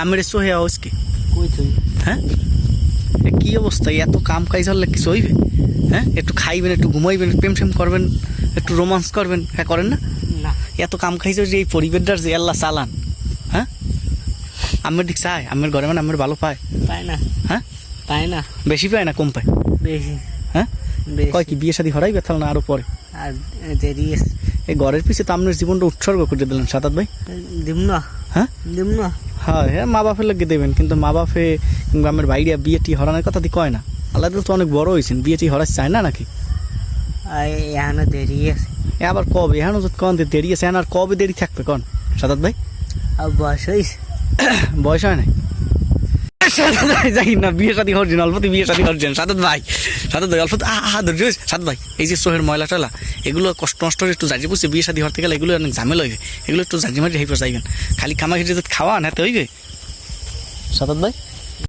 আমার সোহে আজকে কই তুই হ্যাঁ কি অবস্থা এত কাম কাজ হলে কিছু হইবে হ্যাঁ একটু খাইবেন একটু ঘুমাইবেন প্রেম সেম করবেন একটু রোমান্স করবেন হ্যাঁ করেন না না এত কাম খাইছে যে এই পরিবেশটার যে আল্লাহ চালান হ্যাঁ আমার দিক চায় আমার ঘরে মানে আমার ভালো পায় পাই না হ্যাঁ পাই না বেশি পায় না কম পায় বেশি হ্যাঁ বেশি কয় কি বিয়ে শাদী হরাইবে তাহলে না আরো পরে আর দেরি আছে এই ঘরের পিছিয়ে তো আপনার জীবনটা উৎসর্গ করে দিলেন সাদাত ভাই দিম না হ্যাঁ দিম না হ্যাঁ হ্যাঁ মা বাপের লোককে দেবেন কিন্তু মা বাপে কিংবা আমার বাইরিয়া বিয়েটি হরানোর কথা দি কয় না আল্লাহ তো অনেক বড় হয়েছেন বিয়েটি হরাস চায় না নাকি আর এখানে দেরি আছে এ আবার কবে এখন যদি কন যে দেরি আছে এখন আর কবে দেরি থাকবে কন সাদাত ভাই আর বয়স হয়েছে বয়স হয় নাই সাদাত ভাই যাই না বিয়ে শাদী হরছেন অল্পতে বিয়ে শাদী হরছেন সাদাত ভাই অল্প ধৈর্য সাদাত ভাই এই যে সোহের ময়লা টয়লা এগুলো কষ্ট নষ্ট একটু জাজি বুঝছে বিয়ে শাদী হরতে গেলে এগুলো অনেক ঝামেলা হইবে এগুলো একটু জাজি মারি হেঁপে যাইবেন খালি খামা খেতে যদি খাওয়া না হইবে সাদাত ভাই